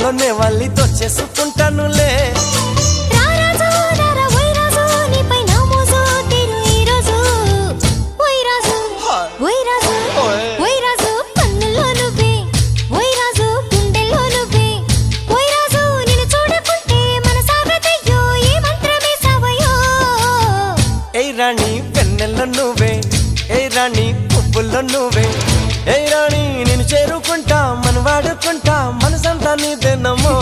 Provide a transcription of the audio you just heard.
గుండెల్లోనే వాళ్ళితో చేసుకుంటానులే రాణి వెన్నెల్లో నువ్వే ఏ రాణి పువ్వుల్లో నువ్వే ఏ రాణి నేను చేరుకుంటా మనం వాడుకుంటా మనసంతా నీదేనమ్మో